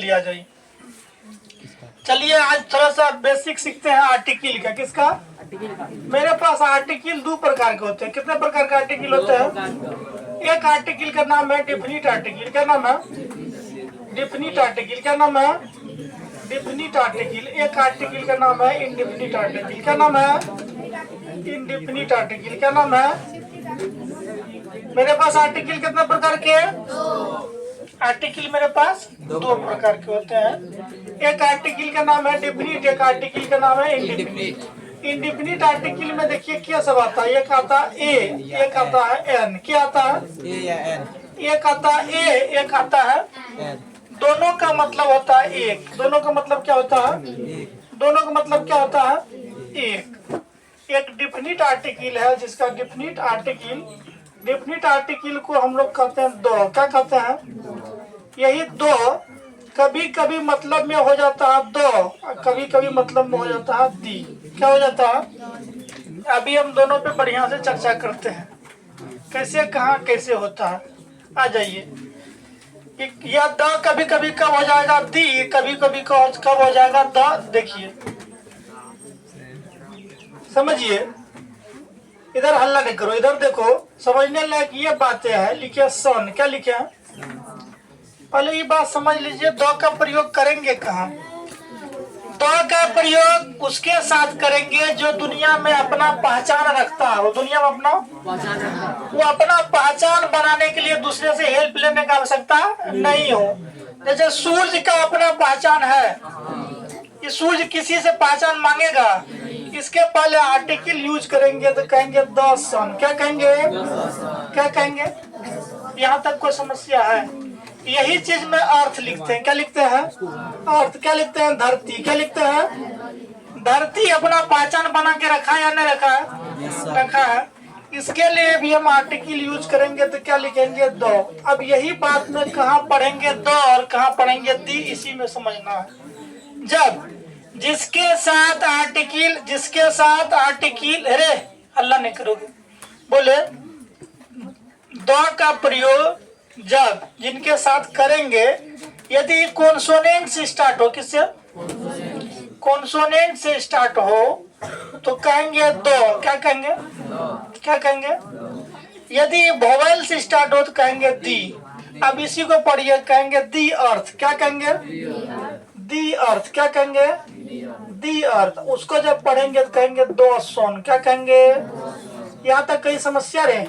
चलिए आ जाइए। चलिए आज थोड़ा सा बेसिक सीखते हैं आर्टिकल का। किसका? मेरे पास आर्टिकल दो प्रकार के होते हैं। कितने प्रकार का आर्टिकल होता है? एक आर्टिकल का नाम है डिफिनिट आर्टिकल। क्या नाम है? Definite article. क्या नाम है? Definite article. एक आर्टिकल का नाम है इनडिफिनिट आर्टिकल। क्या नाम है? Indefinite article. क्या नाम है? मेरे पास आर्टिकल कितने प्रकार के हैं? आर्टिकल मेरे पास दो प्रकार के होते हैं। एक आर्टिकल का नाम है डिफिनिट, एक आर्टिकल का नाम है इनडिफिनिट। इनडिफिनिट आर्टिकल में देखिए क्या सब आता है। एक आता है ए, एक आता है एन। क्या आता है? ए या एन। एक आता है ए, एक आता है एन। दोनों का मतलब होता है एक। दोनों का मतलब क्या होता है? दोनों का मतलब क्या होता है? एक। एक डिफिनिट आर्टिकल है जिसका डिफिनिट आर्टिकल को हम लोग कहते हैं दो। क्या कहते हैं? यही दो कभी कभी मतलब में हो जाता है दो, कभी कभी मतलब में हो जाता है दी। क्या हो जाता है? अभी हम दोनों पे बढ़िया से चर्चा करते हैं कैसे कहाँ कैसे होता है। आ जाइए। यह द कभी कभी कब हो जाएगा दी, कभी कभी कब हो जाएगा द। देखिए समझिए, इधर हल्ला नहीं करो, इधर देखो। समझने लायक ये बातें हैं। लिखिए सन। क्या लिखे हैं? पहले ये बात समझ लीजिए, द का प्रयोग करेंगे कहाँ? द का प्रयोग उसके साथ करेंगे जो दुनिया में अपना पहचान रखता है। वो दुनिया में अपना पहचान बनाने के लिए दूसरे से हेल्प लेने का आवश्यकता नहीं हो। जैसे सूर्य का अपना पहचान है, ये सूर्य किसी से पहचान मांगेगा? इसके पहले आर्टिकल यूज करेंगे तो कहेंगे द सन। क्या कहेंगे? क्या कहेंगे? यहाँ तक कोई समस्या है? यही चीज में अर्थ लिखते हैं। क्या लिखते हैं? अर्थ। क्या लिखते हैं? धरती। क्या लिखते हैं? धरती अपना पहचान बना के रखा है या नहीं रखा है? रखा है। इसके लिए भी हम आर्टिकल यूज करेंगे तो क्या लिखेंगे? दो। अब यही बात में कहाँ पढ़ेंगे दो और कहाँ पढ़ेंगे दी, इसी में समझना है। जब जिसके साथ आर्टिकल अरे अल्लाह नहीं करोगे, बोले दो का प्रयोग जब जिनके साथ करेंगे, यदि कॉन्सोनेंट से स्टार्ट हो, किससे? कॉन्सोनेंट से स्टार्ट हो तो कहेंगे दो। क्या कहेंगे? क्या कहेंगे? यदि वोवेल से स्टार्ट हो तो कहेंगे दी। अब इसी को पढ़िए, कहेंगे दी अर्थ। क्या कहेंगे? दी अर्थ। क्या कहेंगे? दी अर्थ। उसको जब पढ़ेंगे तो कहेंगे दो सोन। क्या कहेंगे? यहाँ तक कई समस्या रहे।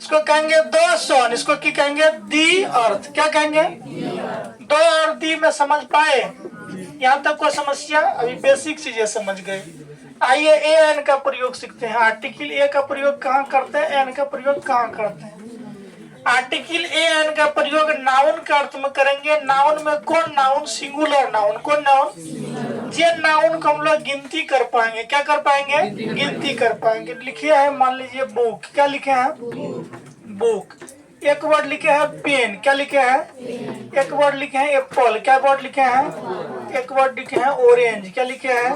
इसको कहेंगे दो सोन, इसको की कहेंगे? दी अर्थ। क्या कहेंगे? दो और दी में समझ पाए? यहाँ तक कोई समस्या? अभी बेसिक चीजें समझ गए। आइए ए एन का प्रयोग सीखते हैं। आर्टिकल ए का प्रयोग कहाँ करते हैं, एन का प्रयोग कहाँ करते हैं? आर्टिकल ए एन का प्रयोग नाउन के अर्थ में करेंगे। नाउन में कौन नाउन? Singular noun. कौन नाउन? जे नाउन को हम लोग गिनती कर पाएंगे। क्या कर पाएंगे? गिनती कर पाएंगे। लिखे है मान लीजिए बुक। क्या लिखे हैं? बुक। एक वर्ड लिखे हैं पेन। क्या लिखे हैं? एक वर्ड लिखे हैं एप्पल। क्या वर्ड लिखे हैं? एक वर्ड लिखे हैं ऑरेंज। क्या लिखे हैं?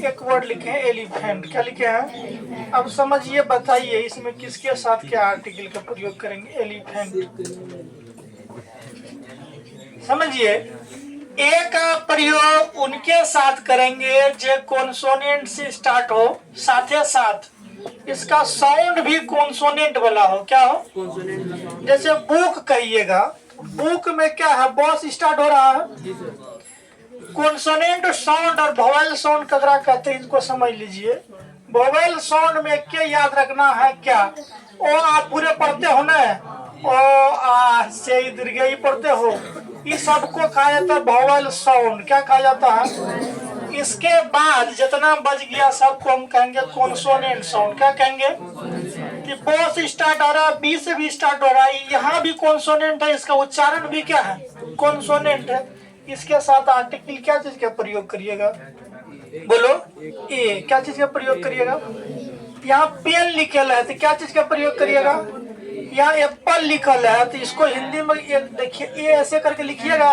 एक वर्ड लिखे हैं एलिफेंट। क्या लिखे हैं? अब समझिए, बताइए इसमें किसके साथ क्या आर्टिकल का प्रयोग करेंगे? एलिफेंट। समझिए, ए का प्रयोग उनके साथ करेंगे जो कॉन्सोनेंट से स्टार्ट हो, साथ साथ इसका साउंड भी कॉन्सोनेंट वाला हो। क्या हो? जैसे बुक कहिएगा, बुक में क्या है? बॉस स्टार्ट हो रहा है। कॉन्सोनेंट साउंड और वोवेल साउंड कगरा कहते हैं, इसको समझ लीजिए। वोवेल साउंड में क्या याद रखना है? क्या ओ आप पूरे पढ़ते हो ना? ओ आ से दीर्घई पढ़ते हो। इस सबको कहा जाता है वोवेल साउंड। क्या कहा जाता है? इसके बाद जितना बच गया सबको हम कहेंगे कॉन्सोनेंट साउंड। क्या कहेंगे? कि बॉस स्टार्ट हो रहा है, बी से भी स्टार्ट हो रहा है, यहाँ भी कॉन्सोनेंट है, इसका उच्चारण भी क्या है? कॉन्सोनेंट है। इसके साथ आर्टिकल क्या चीज का प्रयोग करिएगा? बोलो ए। क्या चीज का प्रयोग करिएगा? यहाँ पेन लिखल है तो क्या चीज का प्रयोग करिएगा? यहाँ एप्पल लिखल है तो इसको हिंदी में देखिए ए ऐसे करके लिखिएगा।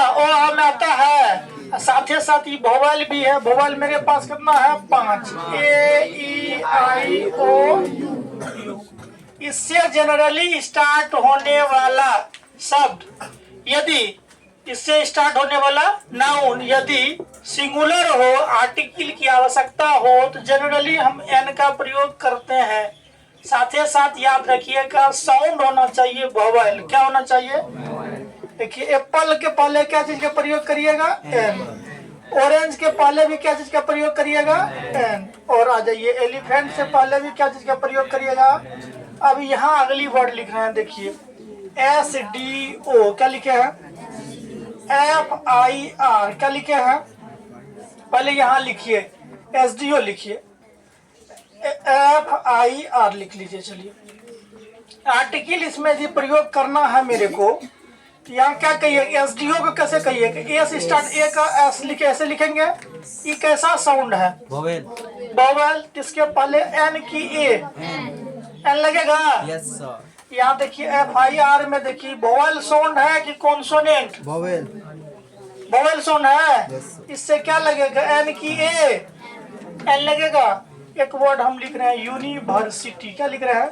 ओ में आता है, साथ ही साथ ये वोवेल भी है। वोवेल मेरे पास कितना है? 5। ए ई आई ओ यू। इससे जनरली स्टार्ट होने वाला शब्द यदि इससे स्टार्ट होने वाला नाउन यदि सिंगुलर हो, आर्टिकल की आवश्यकता हो, तो जनरली हम एन का प्रयोग करते हैं। साथ ही साथ याद रखिएगा साउंड होना चाहिए वोवेल। क्या होना चाहिए? देखिए एप्पल के पहले क्या चीज का प्रयोग करिएगा? एन। ऑरेंज के पहले भी क्या चीज का प्रयोग करिएगा? एन। और आ जाइए एलिफेंट से पहले भी क्या चीज का प्रयोग करिएगा? अब यहाँ अगली वर्ड लिख रहे हैं, देखिए SDO क्या लिखे हैं? FIR क्या लिखे हैं? पहले यहाँ लिखिए SDO लिखिए, FIR लिख लीजिए। चलिए आर्टिकल इसमें यदि प्रयोग करना है मेरे को, यहाँ क्या कहिए? SDO को कैसे कहिए? ए से स्टार्ट, ए का एस लिखे, ऐसे लिखेंगे। ये कैसा साउंड है? वोवेल। वोवेल। इसके पहले एन की ए, एन लगेगा? Yes sir. यहाँ देखिए FIR में देखिए वोवेल साउंड है कि कॉन्सोनेंट? वोवेल। वोवेल साउंड है। इससे क्या लगेगा? एन की ए, एन लगेगा। एक वर्ड हम लिख रहे हैं यूनिवर्सिटी। क्या लिख रहे हैं?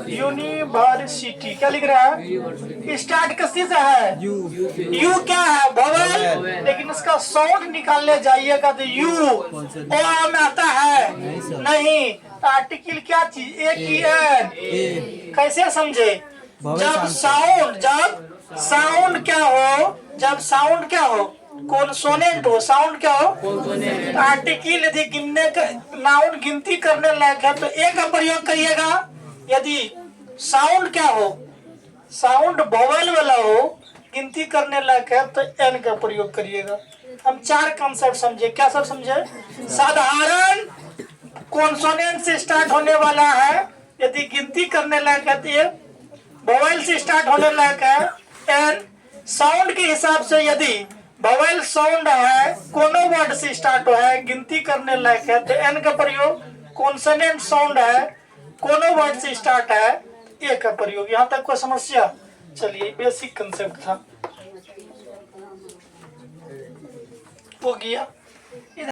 यूनिवर्सिटी। क्या लिख रहे हैं? स्टार्ट किसी से है? यू क्या है? वोवेल। लेकिन इसका साउंड निकालने जाइएगा तो यू ओ में आता है नहीं। आर्टिकल क्या चीज? ए की एन। कैसे समझे? जब साउंड क्या हो? जब साउंड क्या हो? कॉन्सोनेंट हो। साउंड क्या हो? आर्टिकल यदि गिनने का नाउन गिनती करने लायक है तो ए का प्रयोग करिएगा। यदि साउंड क्या हो? साउंड वोवेल वाला हो, गिनती करने लायक है, तो एन का प्रयोग करिएगा। हम 4 कॉन्सेप्ट समझे। क्या सब समझे? साधारण कॉन्सोनेंट से स्टार्ट होने वाला है, यदि गिनती करने लायक है तो ये वोवेल से स्टार्ट होने लायक है, एन। साउंड के हिसाब से यदि वोवेल साउंड है, कोनो वर्ड से स्टार्ट हो है, गिनती करने लायक है, तो एन का प्रयोग। कॉन्सोनेंट साउंड है, कोनो वर्ड से स्टार्ट है, ए का प्रयोग। यहाँ तक कोई समस्या? चलिए बेसिक कंसेप्ट था, हो गया।